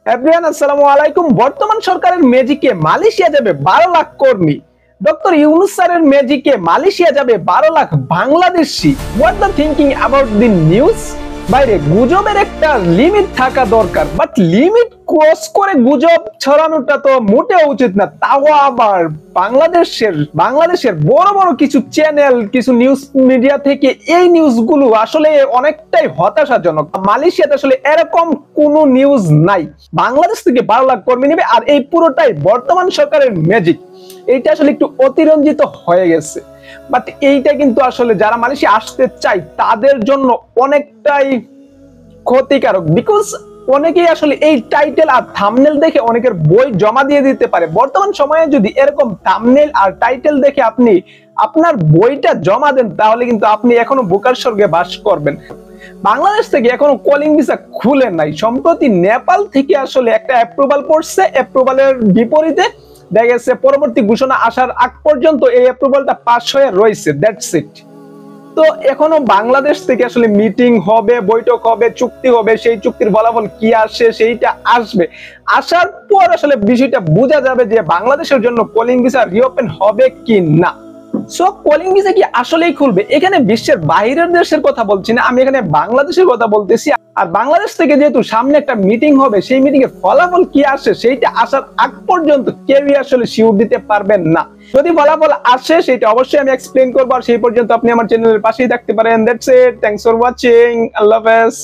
Everyone আসসালামু আলাইকুম। বর্তমান সরকারের ম্যাজিকে মালয়েশিয়া যাবে 12 লাখ কর্মী। ডক্টর ইউনূস স্যারের ম্যাজিকে মালয়েশিয়া যাবে 12 lakh Bangladeshi. What the thinking about the news? বাইরে গুজবের একটা লিমিট থাকা দরকার, বাট লিমিট ক্রস করে গুজব ছড়ানোটা তো মোটেও উচিত না। তাও আবার বাংলাদেশের বড় বড় কিছু চ্যানেল, কিছু নিউজ মিডিয়া থেকে এই নিউজগুলো আসলে অনেকটাই হতাশাজনক। মালয়েশিয়াতে আসলে এরকম কোনো নিউজ নাই। বাংলাদেশ থেকে 12 লাখ কর্মী নেবে, আর এই পুরোটাই বর্তমান সরকারের ম্যাজিক। এইটা আসলে একটু অতিরঞ্জিত হয়ে গেছে। বাট এইটা কিন্তু আসলে যারা মালয়েশিয়া আসতে চায় তাদের জন্য অনেকটাই ক্ষতিকারক, বিকজ অনেকেই আসলে এই টাইটেল আর থাম্বনেল দেখে অনেকের বই জমা দিয়ে দিতে পারে। বর্তমান সময়ে যদি এরকম থাম্বনেল আর টাইটেল দেখে আপনি আপনার বইটা জমা দেন, তাহলে কিন্তু আপনি এখনো বোকার স্বর্গে বাস করবেন। বাংলাদেশ থেকে এখনো কলিং ভিসা খুলে নাই। সম্প্রতি নেপাল থেকে আসলে একটা অ্যাপ্রুভাল পড়ছে, অ্যাপ্রুভালের বিপরীতে দেখা গেছে পরবর্তী ঘোষণা আসার আগ পর্যন্ত এই অ্যাপ্রুভালটা পাস হয়ে রয়েছে, দ্যাটস ইট। তো এখনো বাংলাদেশ থেকে আসলে মিটিং হবে, বৈঠক হবে, চুক্তি হবে, সেই চুক্তির ফলাফল কি আসে সেইটা আসবে। আসার পর আসলে বিষয়টা বোঝা যাবে যে বাংলাদেশের জন্য কলিং ভিসা রিওপেন হবে কি না। সো কলিং ভিসা কি আসলেই খুলবে? এখানে বিশ্বের বাইরের দেশের কথা বলছি না, আমি এখানে বাংলাদেশের কথা বলতেছি। আর বাংলাদেশ থেকে যেহেতু সামনে একটা মিটিং হবে, সেই মিটিং এর ফলাফল কি আসে সেইটা আসার আগ পর্যন্ত কেউই আসলে শিওর দিতে পারবেন না। যদি ফলাফল আসে সেটা অবশ্যই আমি এক্সপ্লেইন করবো, আর সেই পর্যন্ত আপনি আমার চ্যানেলের পাশেই থাকতে পারেন। That's it, thanks for watching, আল্লাহ হাফেজ।